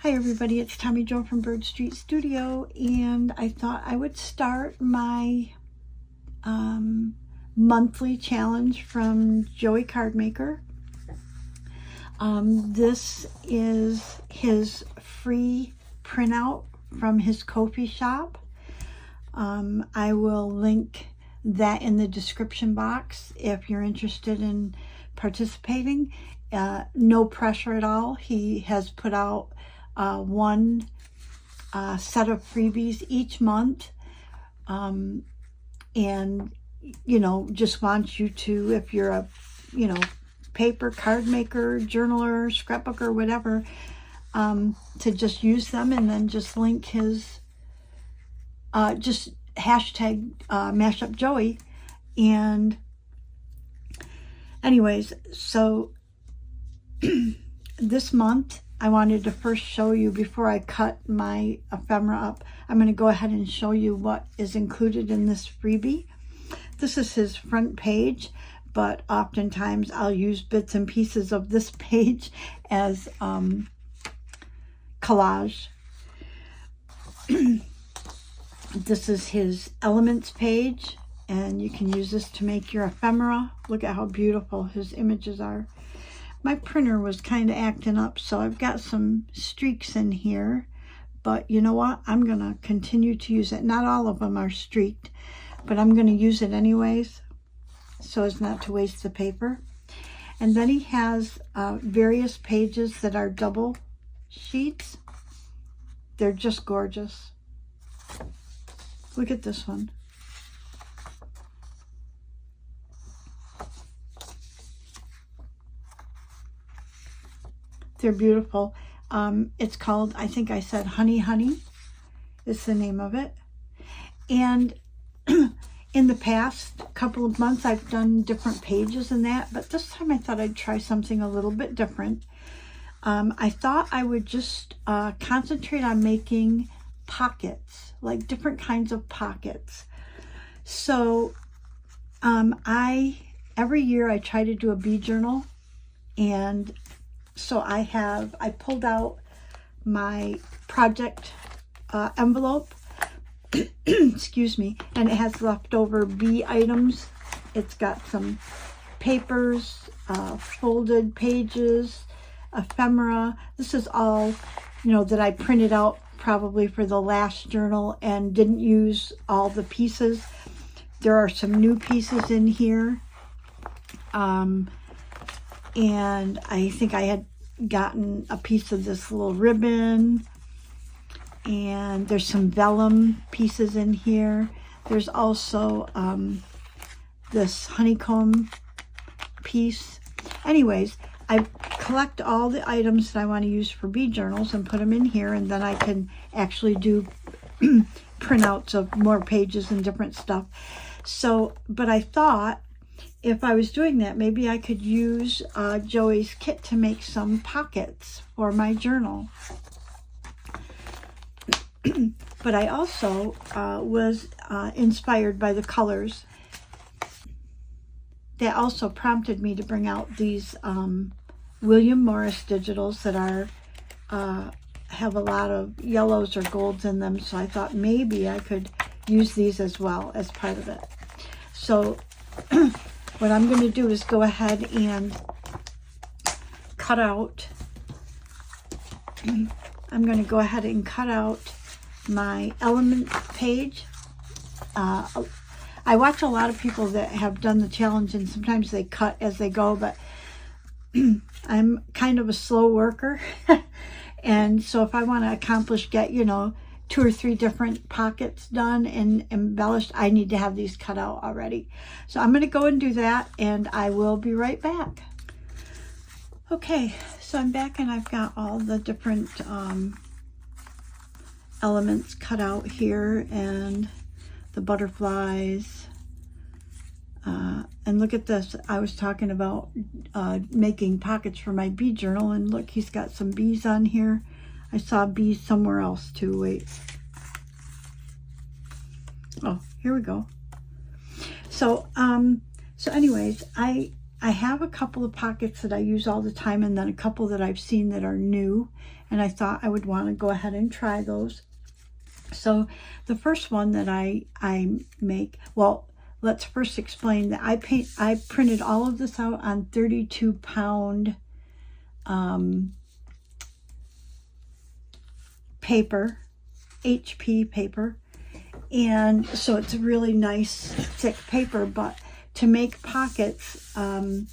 Hi everybody, it's Tommy Jo from Bird Street Studio, and I thought I would start my monthly challenge from Joey Cardmaker. This is his free printout from his Ko-fi shop. I will link that in the description box if you're interested in participating. No pressure at all. He has put out one set of freebies each month, and just wants you to, if you're a paper card maker, journaler, scrapbooker, whatever, to just use them, and then just link his just hashtag mashupjoey. And anyways, so this month I wanted to first show you, before I cut my ephemera up, I'm going to go ahead and show you what is included in this freebie. This is his front page, but oftentimes I'll use bits and pieces of this page as collage. This is his elements page, and you can use this to make your ephemera. Look at how beautiful his images are. My printer was kind of acting up, so I've got some streaks in here, but you know what? I'm going to continue to use it. Not all of them are streaked, but I'm going to use it anyways, so as not to waste the paper. And then he has various pages that are double sheets. They're just gorgeous. Look at this one. They're beautiful. It's called, I think I said Honey Honey is the name of it. And in the past couple of months, I've done different pages in that, but this time I thought I'd try something a little bit different. I thought I would just concentrate on making pockets, like different kinds of pockets. So every year I try to do a bee journal, and so I pulled out my project envelope, excuse me, and it has leftover bee items. It's got some papers, folded pages, ephemera. This is all, that I printed out probably for the last journal and didn't use all the pieces. There are some new pieces in here. And I think I had gotten a piece of this little ribbon, and there's some vellum pieces in here. There's also this honeycomb piece. Anyways, I collect all the items that I want to use for bee journals and put them in here, and then I can actually do printouts of more pages and different stuff. So, but I thought, if I was doing that, maybe I could use Joey's kit to make some pockets for my journal. But I also was inspired by the colors. That also prompted me to bring out these William Morris digitals that are have a lot of yellows or golds in them. So I thought maybe I could use these as well as part of it. So what I'm going to do is go ahead and cut out, my element page. I watch a lot of people that have done the challenge, and sometimes they cut as they go, but I'm kind of a slow worker. And so if I want to get 2 or 3 different pockets done and embellished, I need to have these cut out already. So I'm going to go and do that, and I will be right back. Okay, so I'm back, and I've got all the different elements cut out here, and the butterflies. And look at this. I was talking about making pockets for my bee journal, and look, he's got some bees on here. I saw bees somewhere else too. Wait. Oh, here we go. So, anyways, I I have a couple of pockets that I use all the time, and then a couple that I've seen that are new, and I thought I would want to go ahead and try those. So the first one that I make, well, let's first explain that I printed all of this out on 32 pound paper, HP paper, and so it's a really nice thick paper. But to make pockets, to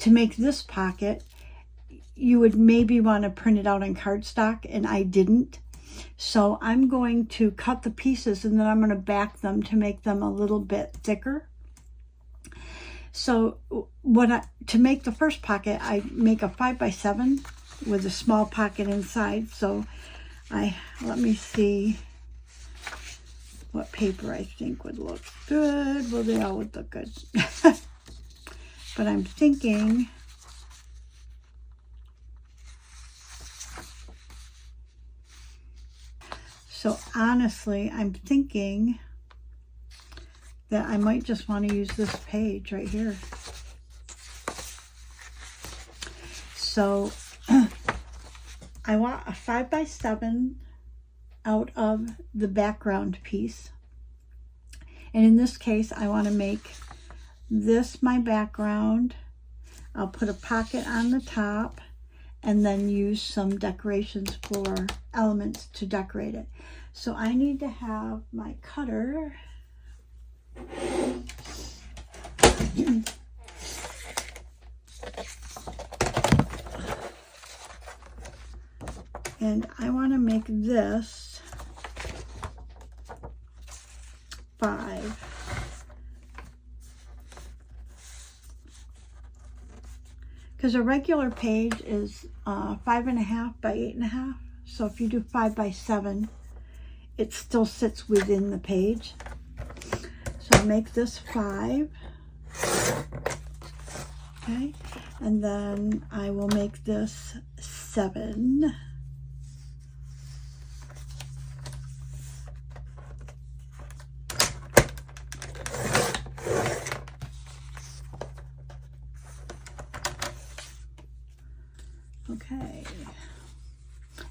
make this pocket, you would maybe want to print it out on cardstock, and I didn't. So I'm going to cut the pieces, and then I'm going to back them to make them a little bit thicker. So to make the first pocket, I make a 5x7 with a small pocket inside. So let me see what paper I think would look good. Well, they all would look good. But I'm thinking, so honestly, I'm thinking that I might just want to use this page right here. So I want a 5x7 out of the background piece. And in this case, I want to make this my background. I'll put a pocket on the top and then use some decorations for elements to decorate it. So I need to have my cutter. And I want to make this 5. Because a regular page is 5.5 by 8.5. So if you do 5x7, it still sits within the page. So I'll make this 5. Okay. And then I will make this 7. Okay,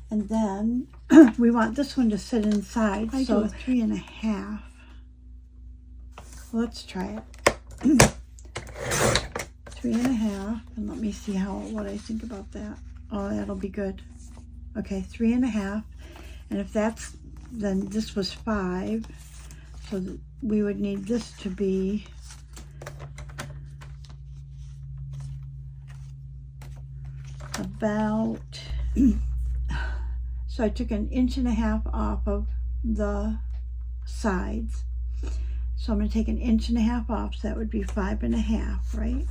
and then we want this one to sit inside. So 3.5. Let's try it. 3.5, and let me see what I think about that. Oh, that'll be good. Okay, 3.5, and if that's, then this was 5, so we would need this to be about, so I took 1.5 inches off of the sides. So I'm going to take 1.5 inches off, so that would be 5.5, right?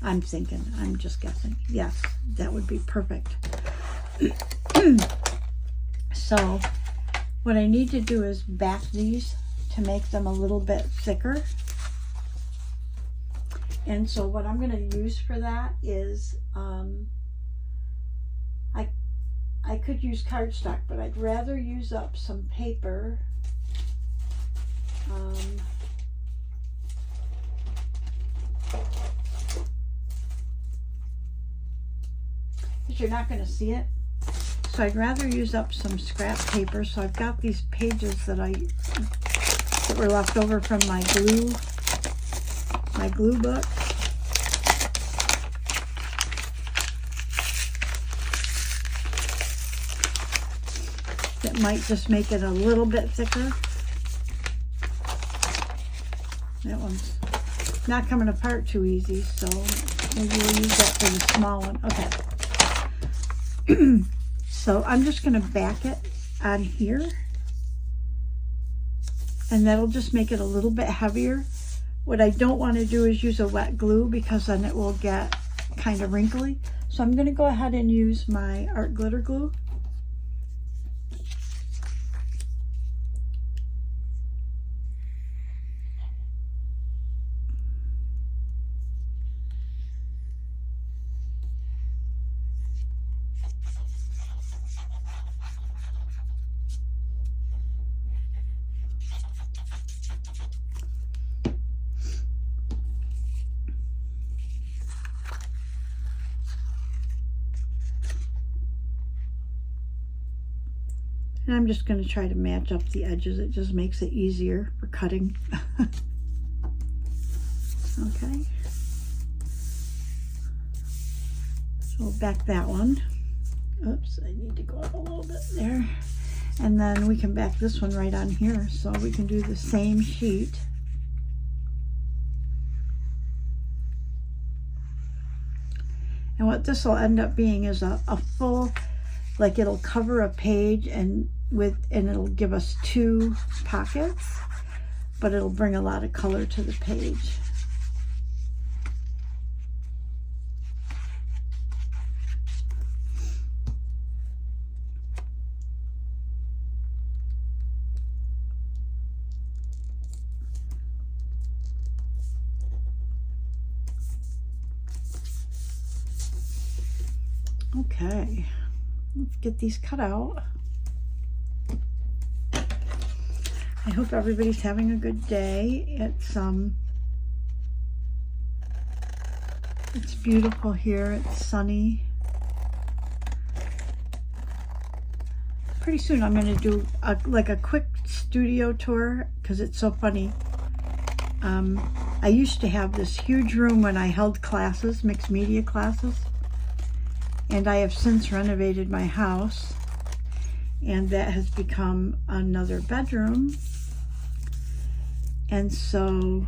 I'm thinking, I'm just guessing. Yes, that would be perfect. So what I need to do is back these to make them a little bit thicker. And so what I'm going to use for that is, I could use cardstock, but I'd rather use up some paper. But you're not going to see it. So I'd rather use up some scrap paper. So I've got these pages that were left over from my glue book. That might just make it a little bit thicker. That one's not coming apart too easy, so maybe we'll use that for the small one. Okay. So I'm just going to back it on here, and that'll just make it a little bit heavier. What I don't want to do is use a wet glue, because then it will get kind of wrinkly. So I'm going to go ahead and use my art glitter glue. And I'm just going to try to match up the edges. It just makes it easier for cutting. Okay. So we'll back that one. Oops, I need to go up a little bit there. And then we can back this one right on here. So we can do the same sheet. And what this will end up being is a full, like it'll cover a page and it'll give us 2 pockets, but it'll bring a lot of color to the page. Okay, let's get these cut out. I hope everybody's having a good day. It's beautiful here. It's sunny. Pretty soon I'm going to do a quick studio tour because it's so funny. I used to have this huge room when I held classes, mixed media classes. And I have since renovated my house, and that has become another bedroom. And so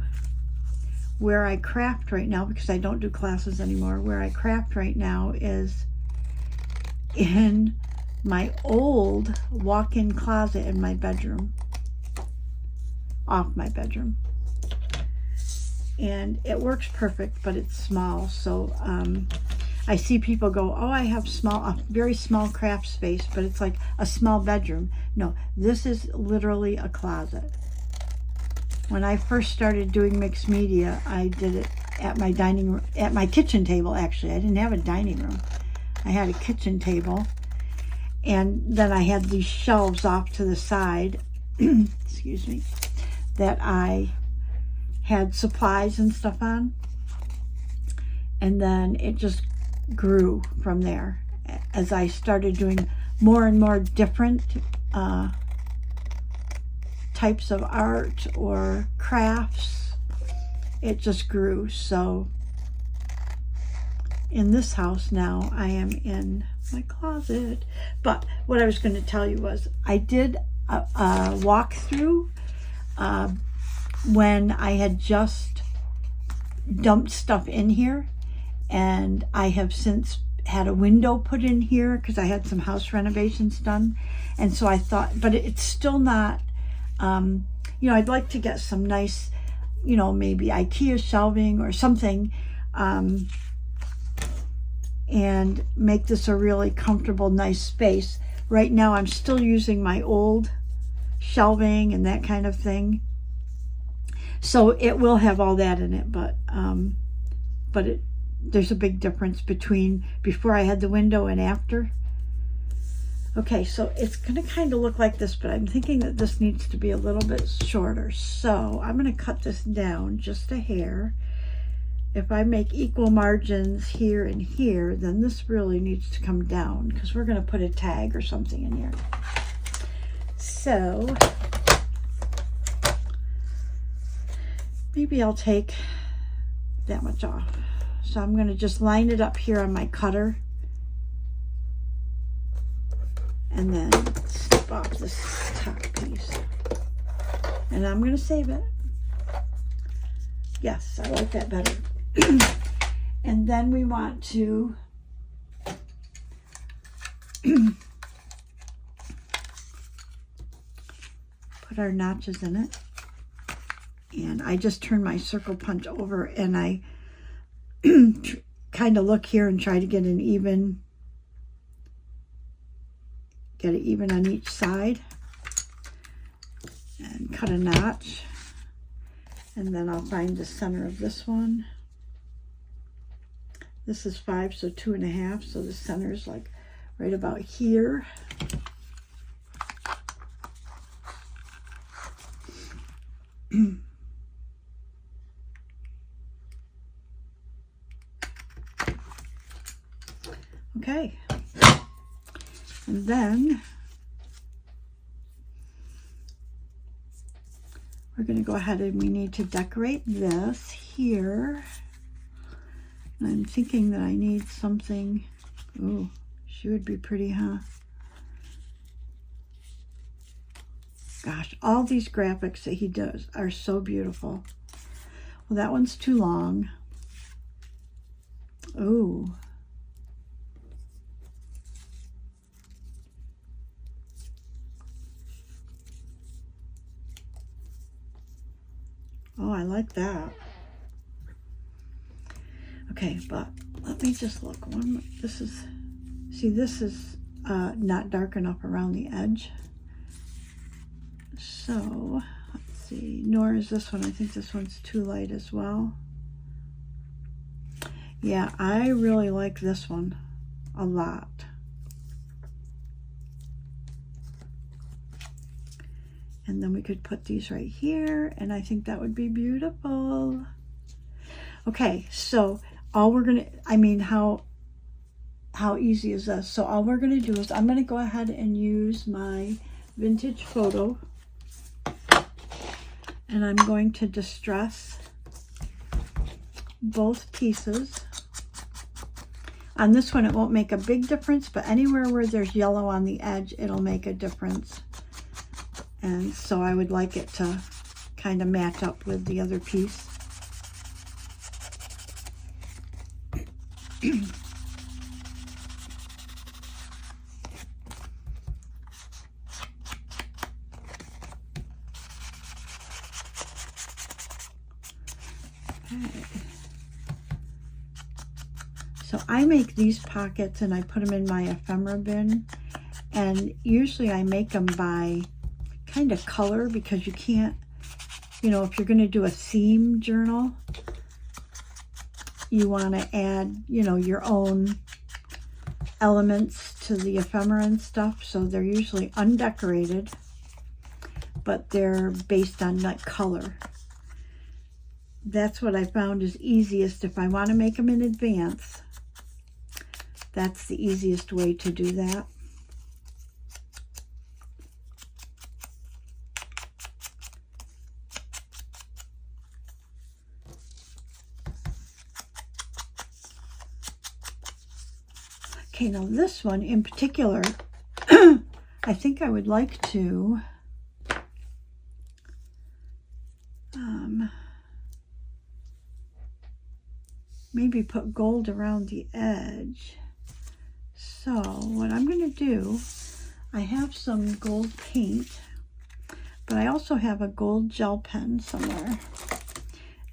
where I craft right now, because I don't do classes anymore, where I craft right now is in my old walk-in closet in my bedroom, off my bedroom. And it works perfect, but it's small. So I see people go, oh, I have a very small craft space, but it's like a small bedroom. No, this is literally a closet. When I first started doing mixed media, I did it at my dining room, at my kitchen table, actually. I didn't have a dining room. I had a kitchen table, and then I had these shelves off to the side, excuse me, that I had supplies and stuff on. And then it just grew from there as I started doing more and more different types of art or crafts. It just grew. So in this house now, I am in my closet. But what I was going to tell you was I did a walkthrough when I had just dumped stuff in here. And I have since had a window put in here because I had some house renovations done. And so I thought, but it's still not, I'd like to get some nice, maybe IKEA shelving or something, and make this a really comfortable, nice space. Right now I'm still using my old shelving and that kind of thing. So it will have all that in it, but there's a big difference between before I had the window and after. Okay, so it's going to kind of look like this, but I'm thinking that this needs to be a little bit shorter. So I'm going to cut this down just a hair. If I make equal margins here and here, then this really needs to come down because we're going to put a tag or something in here. So maybe I'll take that much off. So I'm going to just line it up here on my cutter and then snip off this top piece. And I'm going to save it. Yes, I like that better. And then we want to put our notches in it. And I just turn my circle punch over and I kind of look here and try to get it even on each side and cut a notch, and then I'll find the center of this one. This is 5, so 2.5, so the center is like right about here. Okay, and then we're going to go ahead and we need to decorate this here. And I'm thinking that I need something. Ooh, she would be pretty, huh? Gosh, all these graphics that he does are so beautiful. Well, that one's too long. Ooh. Oh, I like that. Okay, but let me just look. This is, see, this is not dark enough around the edge. So, let's see. Nor is this one. I think this one's too light as well. Yeah, I really like this one a lot. And then we could put these right here, and I think that would be beautiful. Okay, so all we're gonna, I mean, how easy is this? So all we're gonna do is I'm gonna go ahead and use my vintage photo, and I'm going to distress both pieces. On this one, it won't make a big difference, but anywhere where there's yellow on the edge, it'll make a difference. And so I would like it to kind of match up with the other piece. Okay. So I make these pockets and I put them in my ephemera bin. And usually I make them by kind of color, because you can't, you know, if you're going to do a theme journal, you want to add, you know, your own elements to the ephemera and stuff. So they're usually undecorated, but they're based on that color. That's what I found is easiest. If I want to make them in advance, that's the easiest way to do that. Okay, now this one in particular, I think I would like to maybe put gold around the edge. So what I'm going to do, I have some gold paint, but I also have a gold gel pen somewhere.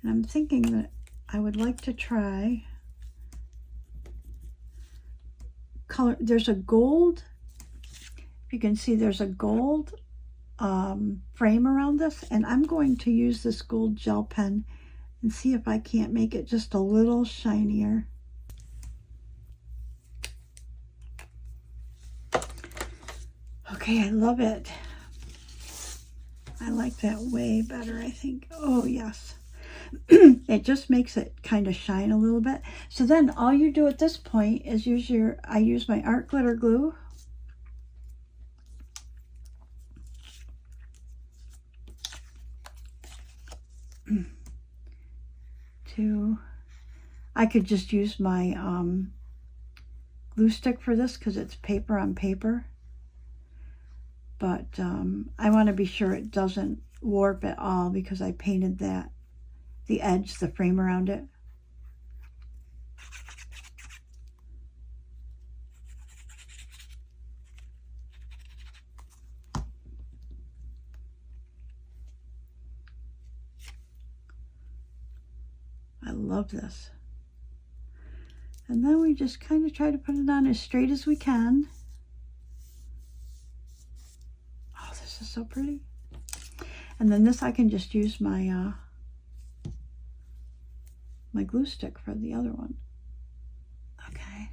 And I'm thinking that I would like to try color. There's a gold, if you can see, there's a gold frame around this, and I'm going to use this gold gel pen and see if I can't make it just a little shinier. Okay, I love it. I like that way better, I think. Oh, yes. It just makes it kind of shine a little bit. So then all you do at this point is I use my art glitter glue. I could just use my glue stick for this because it's paper on paper. But I want to be sure it doesn't warp at all because I painted the edge, the frame around it. I love this. And then we just kind of try to put it on as straight as we can. Oh, this is so pretty. And then this I can just use my my glue stick for the other one. Okay.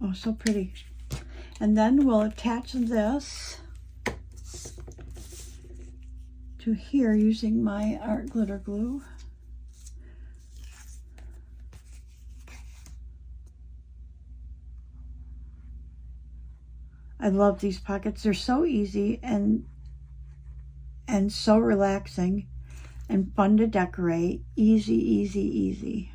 Oh, so pretty. And then we'll attach this to here using my art glitter glue. I love these pockets. They're so easy and so relaxing and fun to decorate. Easy, easy, easy.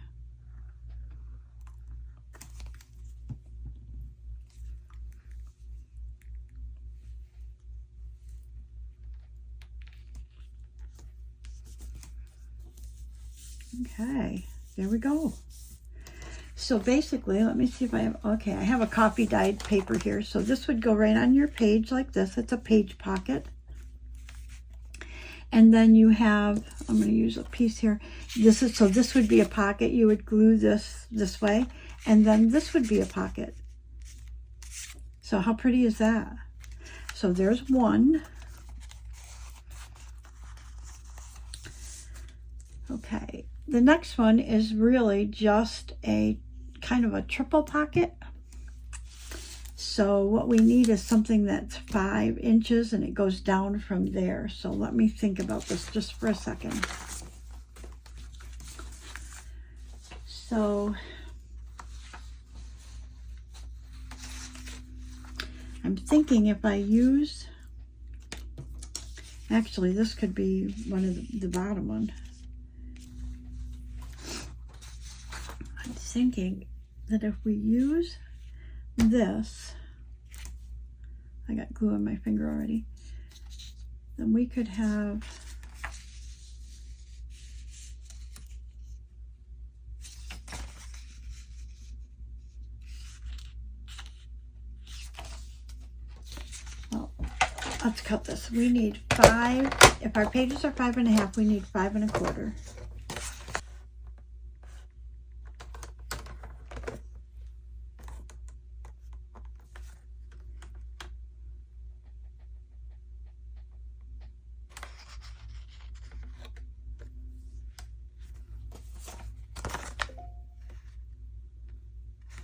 Okay, there we go. So basically, let me see if I have, okay, I have a coffee dyed paper here. So this would go right on your page like this. It's a page pocket. And then you have, I'm going to use a piece here. So this would be a pocket. You would glue this way. And then this would be a pocket. So how pretty is that? So there's one. Okay. The next one is really just a kind of a triple pocket. So what we need is something that's 5 inches and it goes down from there. So let me think about this just for a second. So I'm thinking if I use, actually this could be one of the bottom one. I'm thinking that if we use this, I got glue on my finger already, then we could have let's cut this. We need 5, if our pages are 5.5, we need 5 1/4.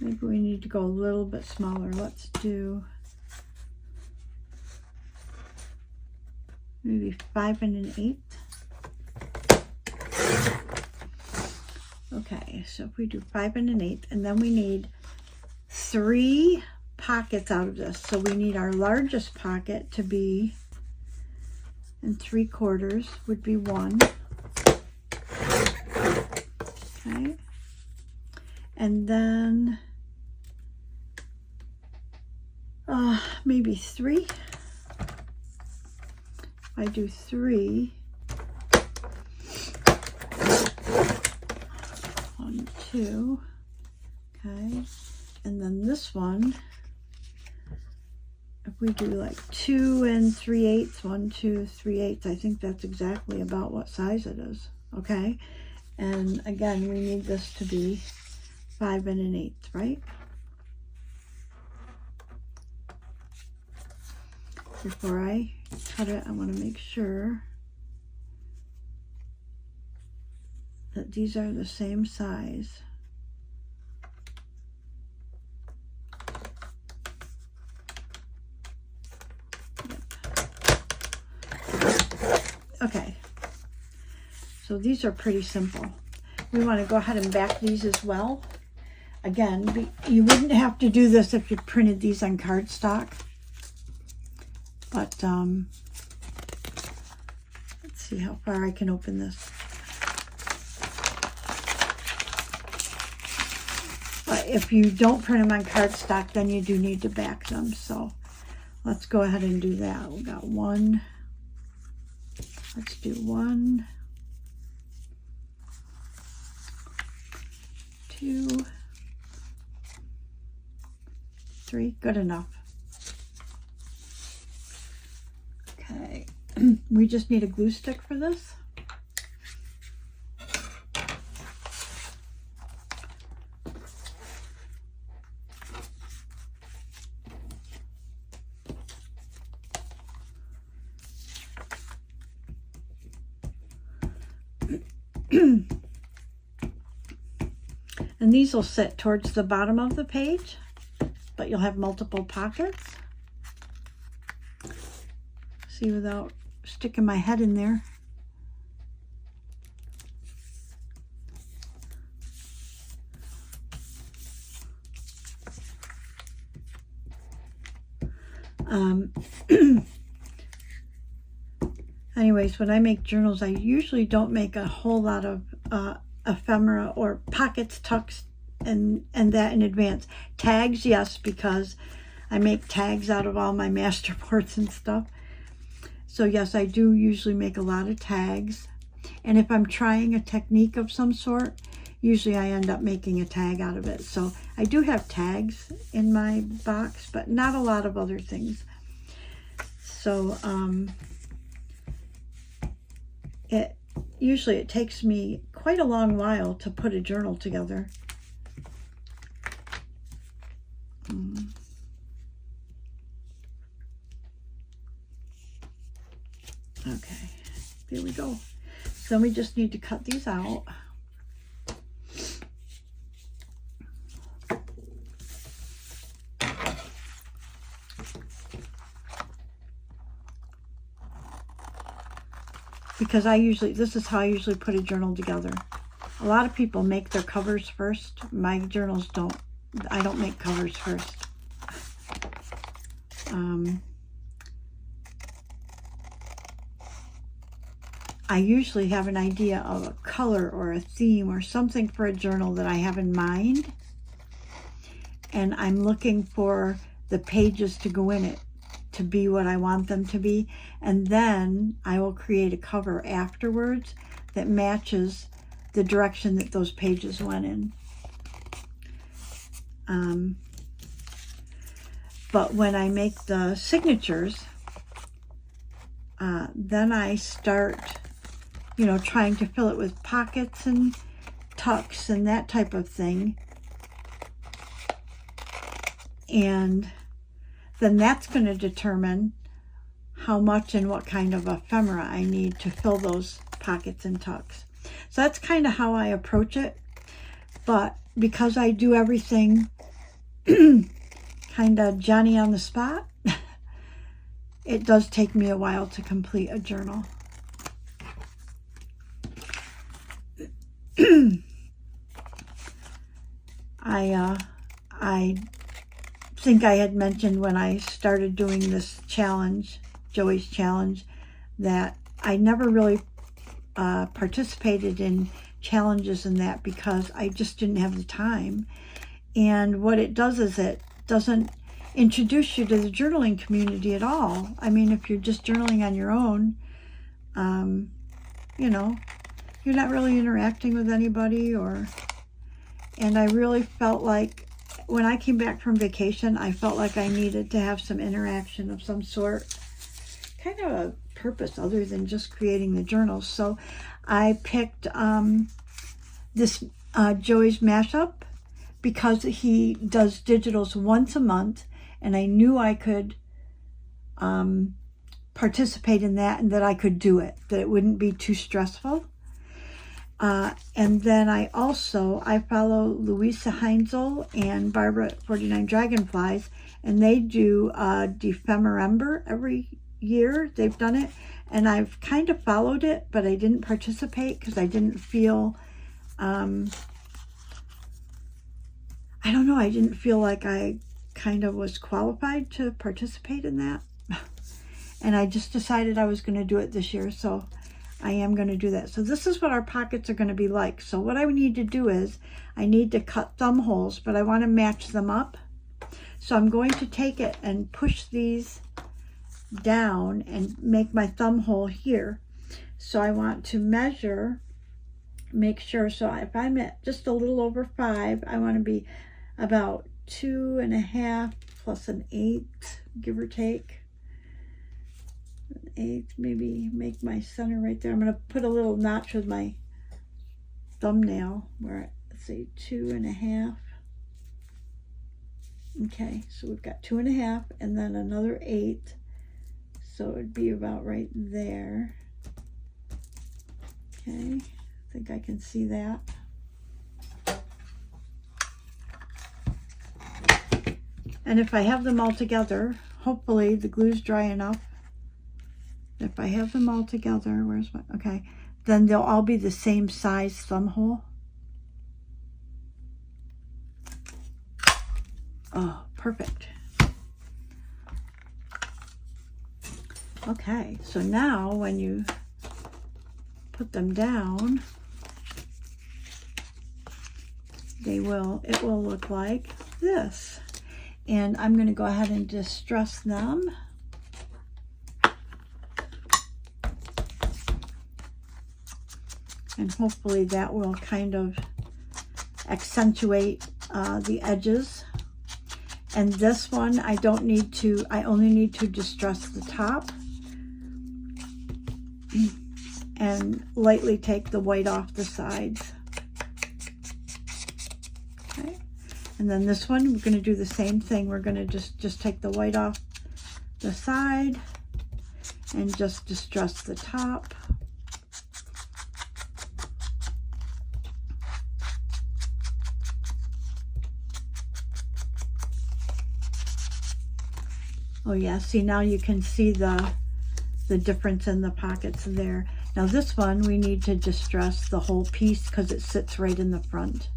Maybe we need to go a little bit smaller. Let's do maybe 5 1/8. Okay, so if we do 5 1/8, and then we need 3 pockets out of this. So we need our largest pocket to be, and 3/4 would be 1. Okay, and then maybe 3. I do 3. 1, 2. Okay, and then this one, if we do like 2 3/8, 1, 2, 3/8, I think that's exactly about what size it is. Okay, and again, we need this to be 5 1/8, right? Before I cut it, I want to make sure that these are the same size. Yep. Okay, so these are pretty simple. We want to go ahead and back these as well. Again, you wouldn't have to do this if you printed these on cardstock. But let's see how far I can open this. But if you don't print them on cardstock, then you do need to back them. So let's go ahead and do that. We got 1. Let's do 1, 2, 3. Good enough. Okay, we just need a glue stick for this. And these will sit towards the bottom of the page, you'll have multiple pockets. See, without sticking my head in there. Anyways, when I make journals, I usually don't make a whole lot of ephemera or pockets, tucks, and that in advance. Tags, yes, because I make tags out of all my masterboards and stuff. So yes, I do usually make a lot of tags. And if I'm trying a technique of some sort, usually I end up making a tag out of it. So I do have tags in my box, but not a lot of other things. So usually it takes me quite a long while to put a journal together. Okay, there we go. So then we just need to cut these out. Because this is how I usually put a journal together. A lot of people make their covers first. My journals don't. I don't make covers first. I usually have an idea of a color or a theme or something for a journal that I have in mind. And I'm looking for the pages to go in it to be what I want them to be. And then I will create a cover afterwards that matches the direction that those pages went in. But when I make the signatures, then I start, trying to fill it with pockets and tucks and that type of thing. And then that's going to determine how much and what kind of ephemera I need to fill those pockets and tucks. So that's kind of how I approach it. But because I do everything kind of Johnny on the spot, it does take me a while to complete a journal. I think I had mentioned when I started doing this challenge, Joey's challenge, that I never really participated in challenges in that because I just didn't have the time. And what it does is it doesn't introduce you to the journaling community at all. I mean, if you're just journaling on your own, you're not really interacting with anybody. And I really felt like when I came back from vacation, I felt like I needed to have some interaction of some sort, kind of a purpose other than just creating the journals. So I picked this Joey's mashup because he does digitals once a month, and I knew I could participate in that and that I could do it, that it wouldn't be too stressful. And then I follow Louisa Heinzel and Barbara at 49 Dragonflies, and they do Defemember every year. They've done it, and I've kind of followed it, but I didn't participate because I didn't feel, I don't know, I didn't feel like I kind of was qualified to participate in that. And I just decided I was going to do it this year, so I am going to do that. So this is what our pockets are going to be like. So what I need to do is I need to cut thumb holes, but I want to match them up. So I'm going to take it and push these down and make my thumb hole here. So I want to measure, make sure. So if I'm at just a little over 5, I want to be about 2.5 plus an 8, give or take. 8, maybe make my center right there. I'm going to put a little notch with my thumbnail where I say 2.5. Okay, so we've got 2.5 and then another 8. So it'd be about right there. Okay, I think I can see that. And if I have them all together, hopefully the glue's dry enough. If I have them all together, where's my, okay, then they'll all be the same size thumb hole. Oh, perfect. Okay, so now when you put them down, it will look like this. And I'm going to go ahead and distress them. And hopefully that will kind of accentuate the edges. And this one, I only need to distress the top and lightly take the white off the sides. Okay. And then this one, we're going to do the same thing. We're going to just take the white off the side and just distress the top. Oh yeah, see, now you can see the difference in the pockets there. Now this one, we need to distress the whole piece because it sits right in the front.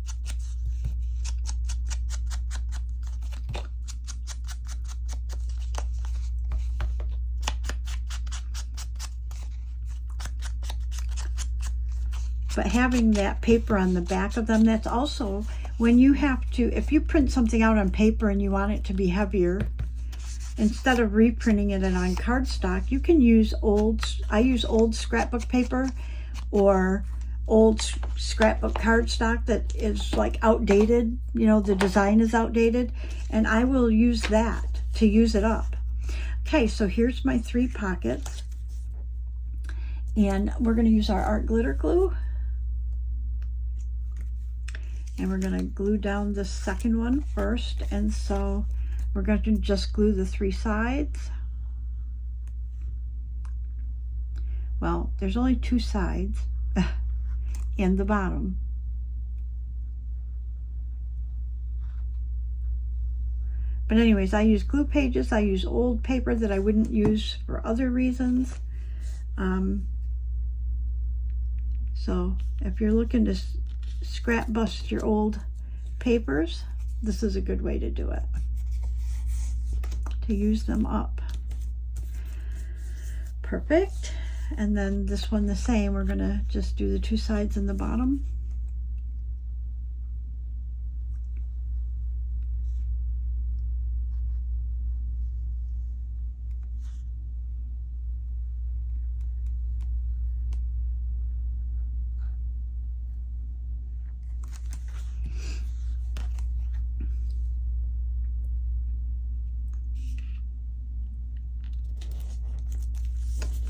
But having that paper on the back of them, that's also when you have to, if you print something out on paper and you want it to be heavier, instead of reprinting it on cardstock, you can use I use old scrapbook paper or old scrapbook cardstock that is like outdated, you know, the design is outdated, and I will use that to use it up. Okay, so here's my 3 pockets, and we're going to use our art glitter glue, and we're going to glue down the second one first, and so we're going to just glue the 3 sides. Well, there's only 2 sides and the bottom. But anyways, I use glue pages. I use old paper that I wouldn't use for other reasons. So if you're looking to scrap bust your old papers, this is a good way to do it, to use them up. Perfect. And then this one the same. We're going to just do the 2 sides and the bottom.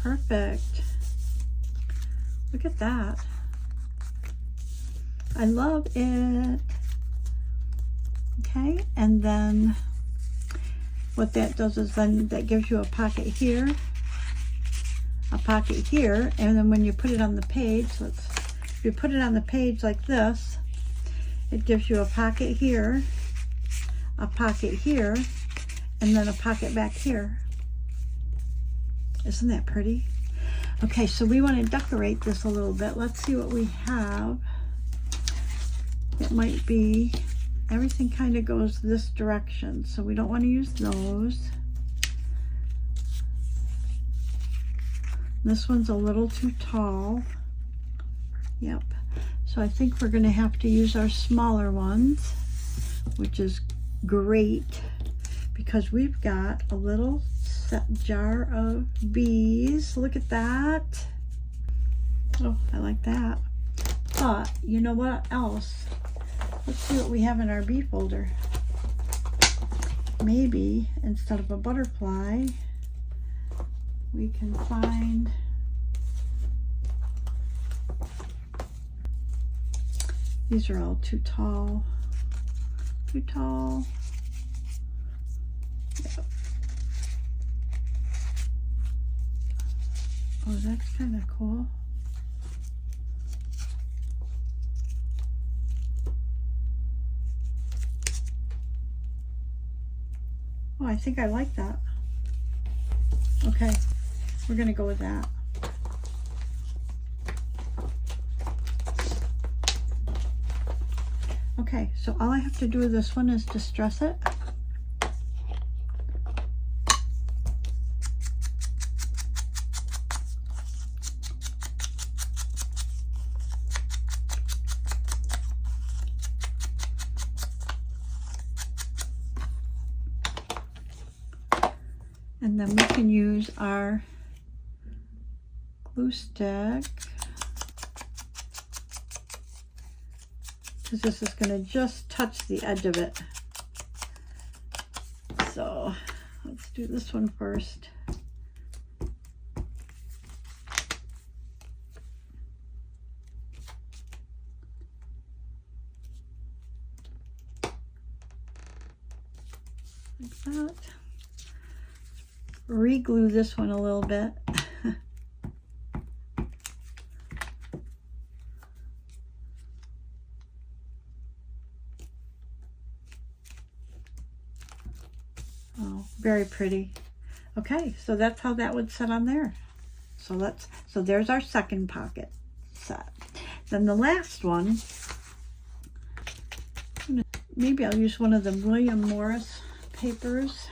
Perfect. Look at that. I love it. Okay, and then what that does is then that gives you a pocket here, and then when you put it on the page, if you put it on the page like this, it gives you a pocket here, and then a pocket back here. Isn't that pretty? Okay, so we want to decorate this a little bit. Let's see what we have. It might be, everything kind of goes this direction, so we don't want to use those. This one's a little too tall. Yep. So I think we're going to have to use our smaller ones, which is great because we've got a little jar of bees. Look at that. Oh, I like that. But you know what else? Let's see what we have in our bee folder. Maybe instead of a butterfly, we can find these are all too tall. Too tall. Yep. Oh, that's kind of cool. Oh, I think I like that. Okay, we're gonna go with that. Okay, so all I have to do with this one is distress it. And then we can use our glue stick, because this is going to just touch the edge of it. So let's do this one first. Like that. Re-glue this one a little bit. Oh, very pretty. Okay, so that's how that would sit on there. So there's our second pocket set. Then the last one, maybe I'll use one of the William Morris papers.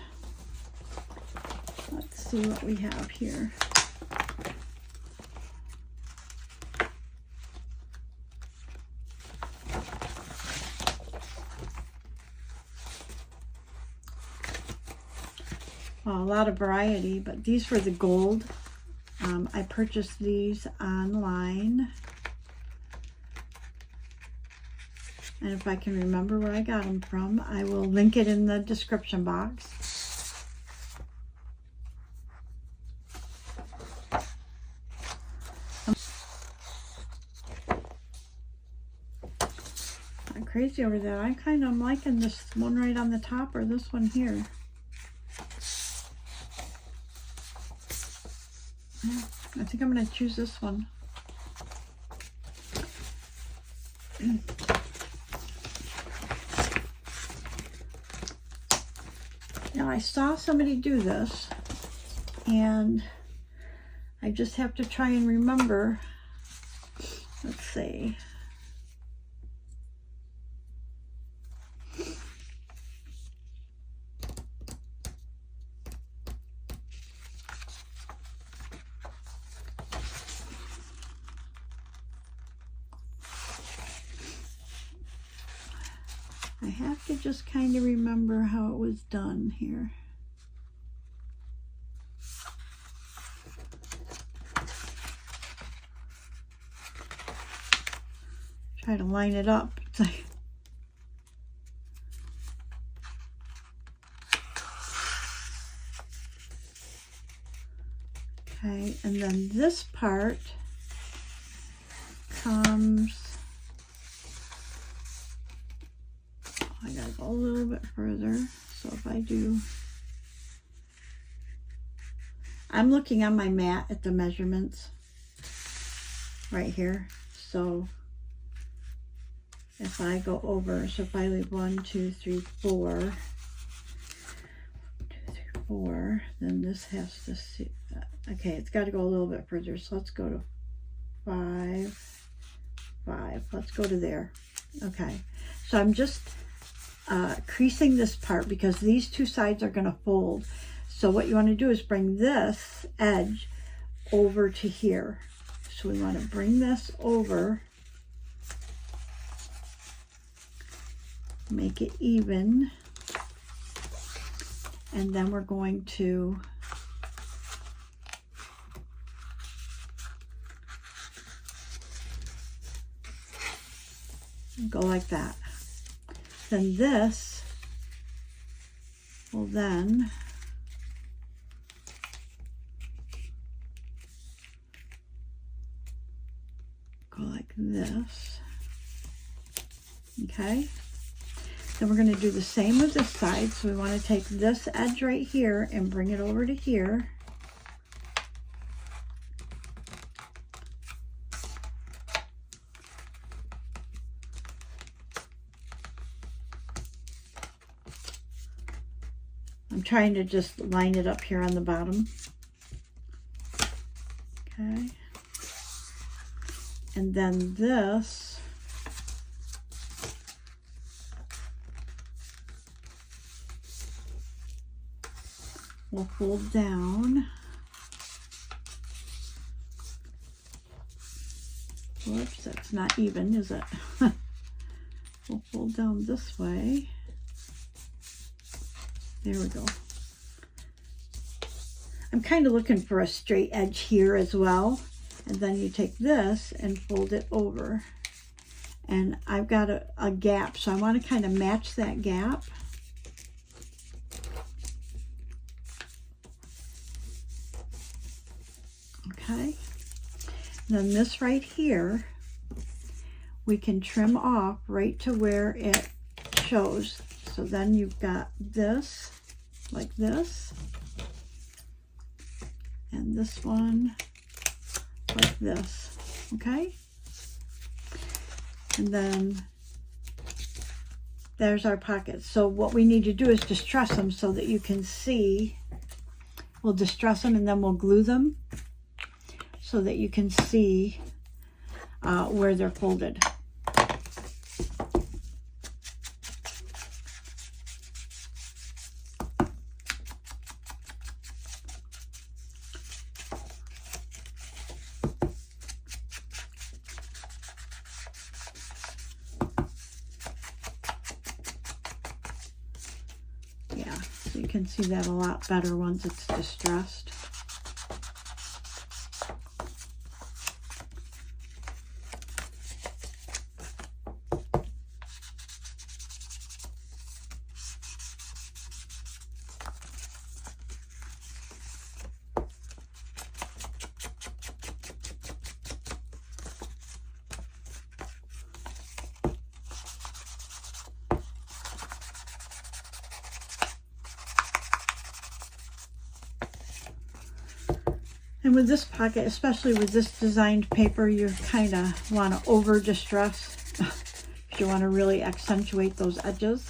Let's see what we have here. Well, a lot of variety, but these were the gold. I purchased these online. And if I can remember where I got them from, I will link it in the description box. I'm crazy over that. I kind of liking this one right on the top or this one here. I think I'm going to choose this one. Now I saw somebody do this, and I just have to try and remember. Let's see. I have to just kind of remember how it was done here. Try to line it up. Okay, and then this part comes, I gotta go a little bit further. So if I do, I'm looking on my mat at the measurements right here. So if I go over, so if I leave 1, 2, 3, 4, 1, 2, 3, 4, then this has to see, okay, it's got to go a little bit further. So let's go to 5, 5. Let's go to there. Okay, so I'm just creasing this part because these two sides are going to fold. So what you want to do is bring this edge over to here. So we want to bring this over, make it even, and then we're going to go like that. Then this will then go like this. Okay, then we're going to do the same with this side. So we want to take this edge right here and bring it over to here. I'm trying to just line it up here on the bottom. Okay. And then this, we'll fold down. Whoops, that's not even, is it? We'll fold down this way. There we go. I'm kind of looking for a straight edge here as well. And then you take this and fold it over. And I've got a gap, so I want to kind of match that gap. Okay. And then this right here, we can trim off right to where it shows. So then you've got this, like this. And this one, like this, okay? And then there's our pockets. So what we need to do is distress them so that you can see. We'll distress them and then we'll glue them so that you can see where they're folded. Yeah, so you can see that a lot better once it's distressed. And with this pocket, especially with this designed paper, you kind of want to over distress if you want to really accentuate those edges.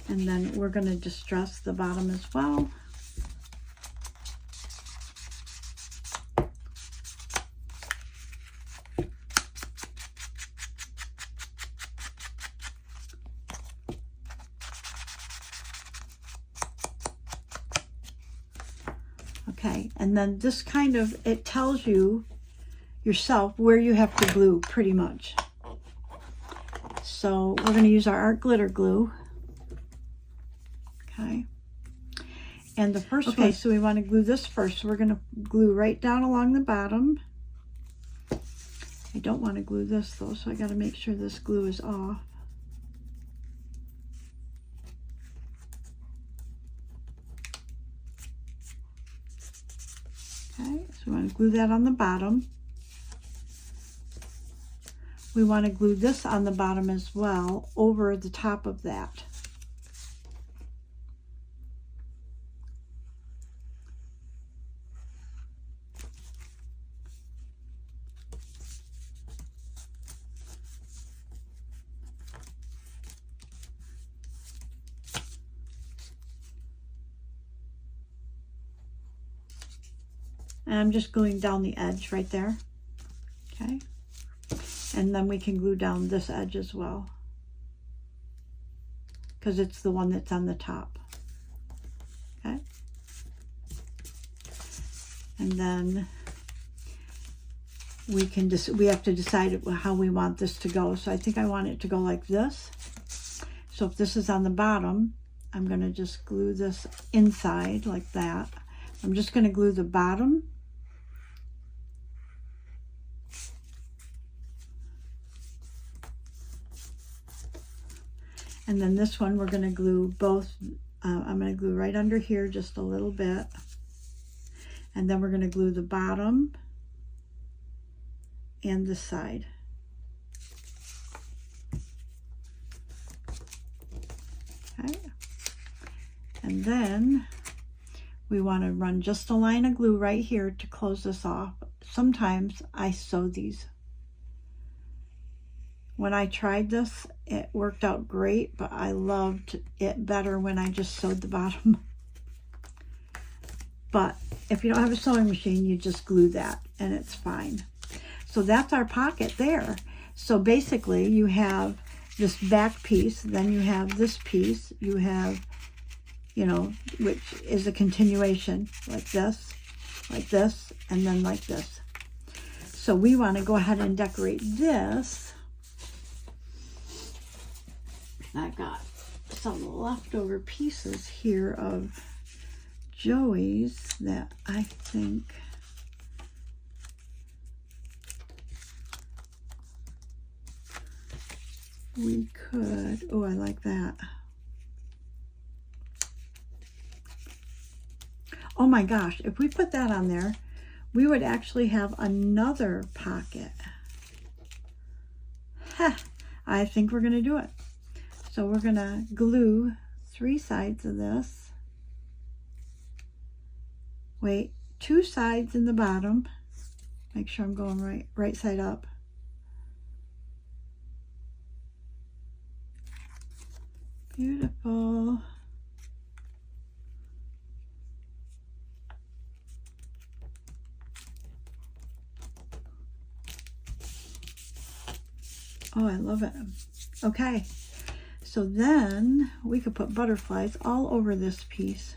And then we're going to distress the bottom as well. Okay, and then this kind of, it tells you yourself where you have to glue pretty much. So we're going to use our art glitter glue. Okay. And the first one, so we want to glue this first. So we're going to glue right down along the bottom. I don't want to glue this though, so I got to make sure this glue is off. Okay, so we want to glue that on the bottom. We want to glue this on the bottom as well, over the top of that. And I'm just gluing down the edge right there. Okay. And then we can glue down this edge as well, because it's the one that's on the top. Okay. And then we have to decide how we want this to go. So I think I want it to go like this. So if this is on the bottom, I'm going to just glue this inside like that. I'm just going to glue the bottom. And then this one, we're going to glue both. I'm going to glue right under here just a little bit. And then we're going to glue the bottom and this side. Okay. And then we want to run just a line of glue right here to close this off. sometimes I sew these. When I tried this, it worked out great, but I loved it better when I just sewed the bottom. But if you don't have a sewing machine, you just glue that and it's fine. So that's our pocket there. So basically you have this back piece, then you have this piece, you have, you know, which is a continuation like this, and then like this. So we want to go ahead and decorate this. I've got some leftover pieces here of Joey's that I think we could, oh, I like that. Oh my gosh, if we put that on there, we would actually have another pocket. Heh, I think we're going to do it. So we're going to glue 3 sides of this. Wait, 2 sides in the bottom. Make sure I'm going right side up. Beautiful. Oh, I love it. Okay, so then we could put butterflies all over this piece.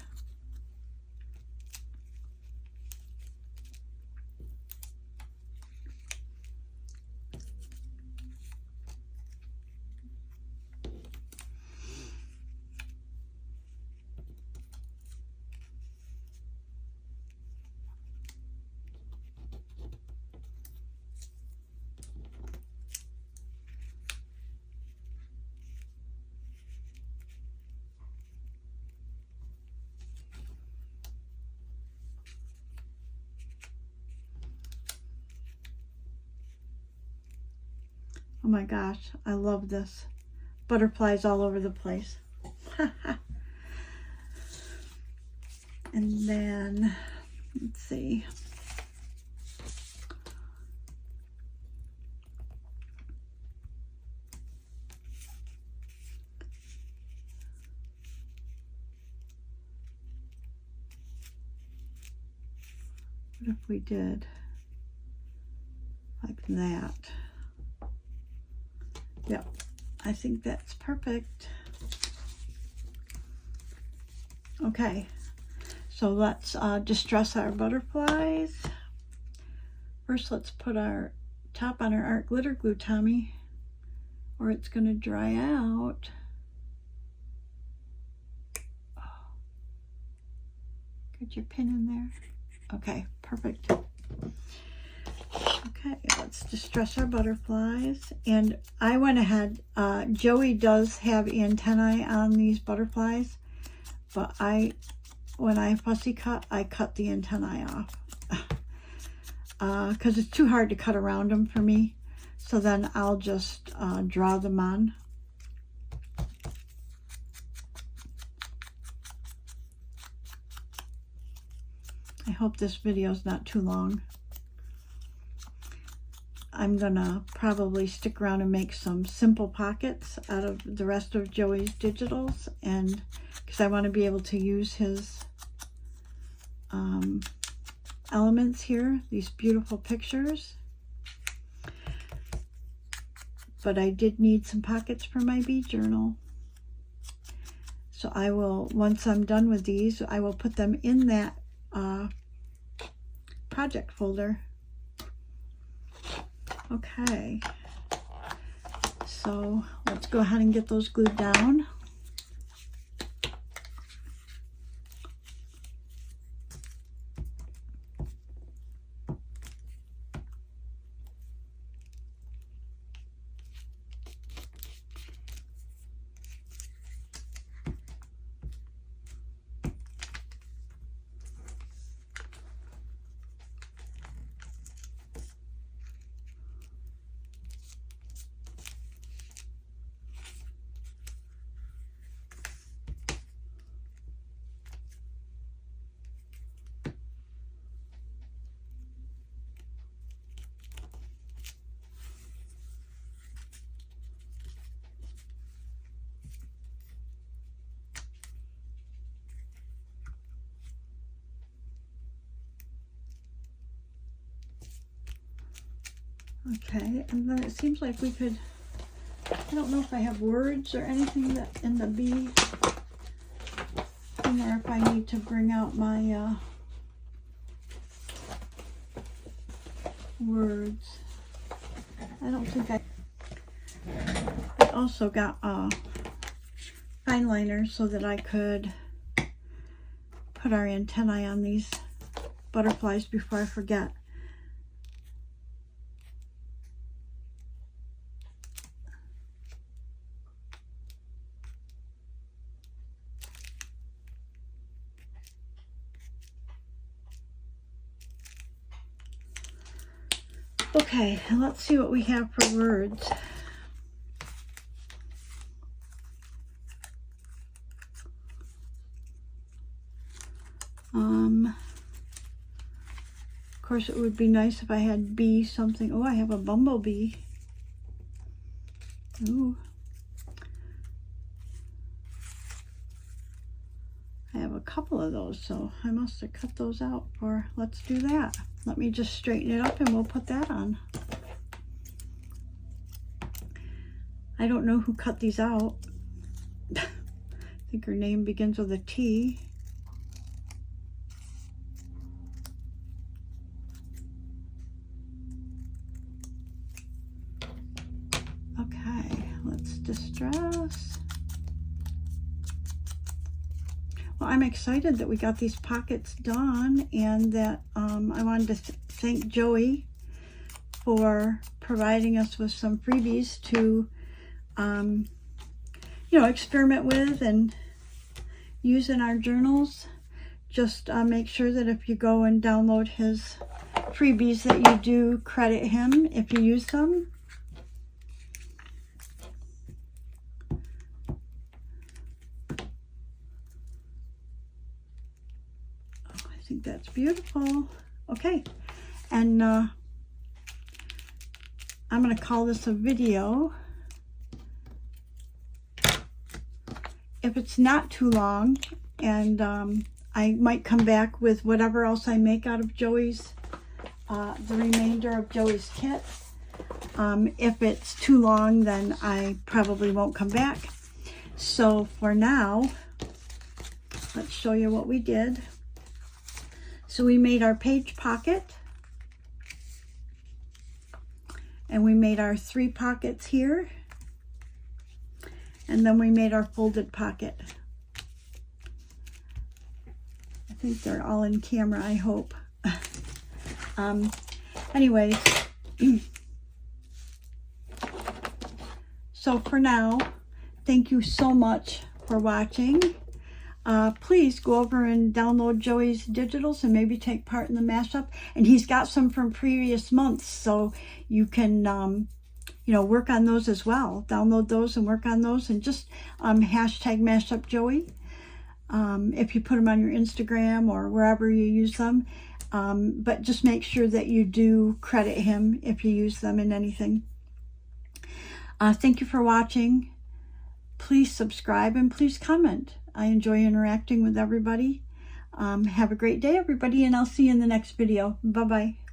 Oh my gosh, I love this. Butterflies all over the place. And then, let's see. What if we did like that? Yep, I think that's perfect. Okay, so let's distress our butterflies. First, let's put our top on our art glitter glue, Tommy, or it's going to dry out. Oh. Get your pin in there. Okay, perfect. Okay, let's distress our butterflies. And I went ahead, Joey does have antennae on these butterflies, but when I fussy cut, I cut the antennae off. Because it's too hard to cut around them for me. So then I'll just draw them on. I hope this video is not too long. I'm gonna probably stick around and make some simple pockets out of the rest of Joey's digitals, and because I want to be able to use his elements here, these beautiful pictures. But I did need some pockets for my bead journal. So I will, once I'm done with these, I will put them in that project folder. Okay, so let's go ahead and get those glued down. Okay, and then it seems like we could, I don't know if I have words or anything that in the bee thing, or if I need to bring out my words. I don't think I also got a fine liner so that I could put our antennae on these butterflies before I forget. Okay, let's see what we have for words. Of course, it would be nice if I had bee something. Oh, I have a bumblebee. Ooh. I have a couple of those, so I must have cut those out. Or let's do that. Let me just straighten it up and we'll put that on. I don't know who cut these out. I think her name begins with a T. Okay, let's distress. Well, I'm excited that we got these pockets done, and that I wanted to thank Joey for providing us with some freebies to, you know, experiment with and use in our journals. Just make sure that if you go and download his freebies that you do credit him if you use them. I think that's beautiful. Okay, and I'm going to call this a video. If it's not too long, and I might come back with whatever else I make out of Joey's, the remainder of Joey's kit. If it's too long, then I probably won't come back. So for now, let's show you what we did. So we made our page pocket, and we made our 3 pockets here, and then we made our folded pocket. I think they're all in camera, I hope. Anyways, so for now, thank you so much for watching. Please go over and download Joey's digitals and maybe take part in the mashup. And he's got some from previous months, so you can, you know, work on those as well. Download those and work on those, and just hashtag mashupjoey if you put them on your Instagram or wherever you use them. But just make sure that you do credit him if you use them in anything. Thank you for watching. Please subscribe and please comment. I enjoy interacting with everybody. Have a great day, everybody, and I'll see you in the next video. Bye-bye.